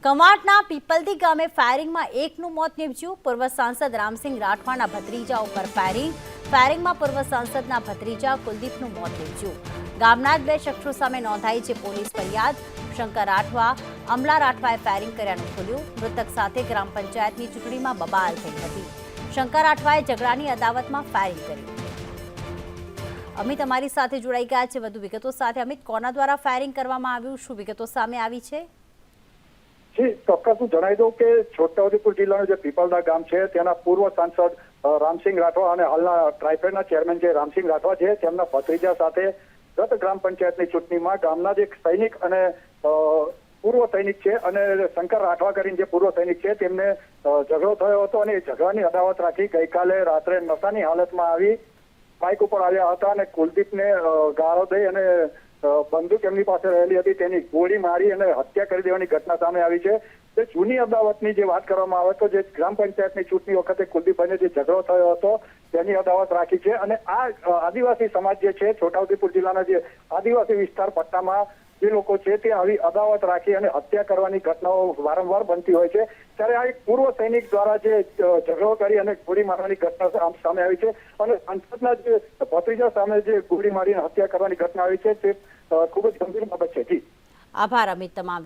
કવાંટના પીપલદી ગામે ફાયરિંગમાં એકનું મોત નીપજ્યું। પૂર્વ સાંસદ રામસિંહ રાઠવાના ભત્રીજા ઉપર ફાયરિંગમાં પૂર્વ સાંસદના ભત્રીજા કુલદીપનું મોત નીપજ્યું। ગામના જ બે શખ્સો સામે નોંધાઈ છે પોલીસ ફરિયાદ। શંકર રાઠવા અમલા રાઠવાએ ફાયરિંગ કર્યાનું ખુલ્યું। મૃતક સાથે ગ્રામ પંચાયતની ચૂંટણીમાં બબાલ થઈ હતી। શંકર રાઠવાએ ઝઘડાની અદાવતમાં ફાયરિંગ કર્યું। અમિત અમારી સાથે જોડાઈ ગયા છે વધુ વિગતો સાથે। અમિત, કોના દ્વારા ફાયરિંગ કરવામાં આવ્યું, શું વિગતો સામે આવી છે? જી ચોક્કસ હું જણાવી દઉં કે છોટાઉદેપુર જિલ્લાનું જે પીપલદા ગામ છે તેના પૂર્વ સાંસદ રામસિંહ રાઠવા અને હાલના ટ્રાઇફેડના ચેરમેન જે રામસિંહ રાઠવા છે તેમના ભત્રીજા સાથે ગત ગ્રામ પંચાયતની ચૂંટણીમાં ગામના જ એક સૈનિક અને પૂર્વ સૈનિક છે અને શંકર રાઠવા કરીને જે પૂર્વ સૈનિક છે તેમને ઝઘડો થયો હતો અને એ ઝઘડાની અદાવત રાખી ગઈકાલે રાત્રે નશાની હાલતમાં આવી બાઇક ઉપર આવ્યા હતા અને કુલદીપને ગાળો દઈ અને બંદૂક એમની પાસે રહેલી હતી તેની ગોળી મારી અને હત્યા કરી દેવાની ઘટના સામે આવી છે। તે જૂની અદાવતની જે વાત કરવામાં આવે તો જે ગ્રામ પંચાયતની ચૂંટણી વખતે કુલદીપભાઈને જે ઝઘડો થયો હતો તેની અદાવત રાખી છે અને આ આદિવાસી સમાજ જે છે છોટાઉદેપુર જિલ્લાના જે આદિવાસી વિસ્તાર પટ્ટામાં જે લોકો છે તે આવી અદાવત રાખી અને હત્યા કરવાની ઘટનાઓ વારંવાર બનતી હોય છે। ત્યારે આ એક પૂર્વ સૈનિક દ્વારા જે ઝઘડો કરી અને ગોળી મારવાની ઘટના સામે આવી છે અને સંસદના જે ભત્રીજા સામે જે ગોળી મારીને હત્યા કરવાની ઘટના આવી છે તે ખૂબ જ ગંભીર બાબત છે। જી આભાર અમિત, તમામ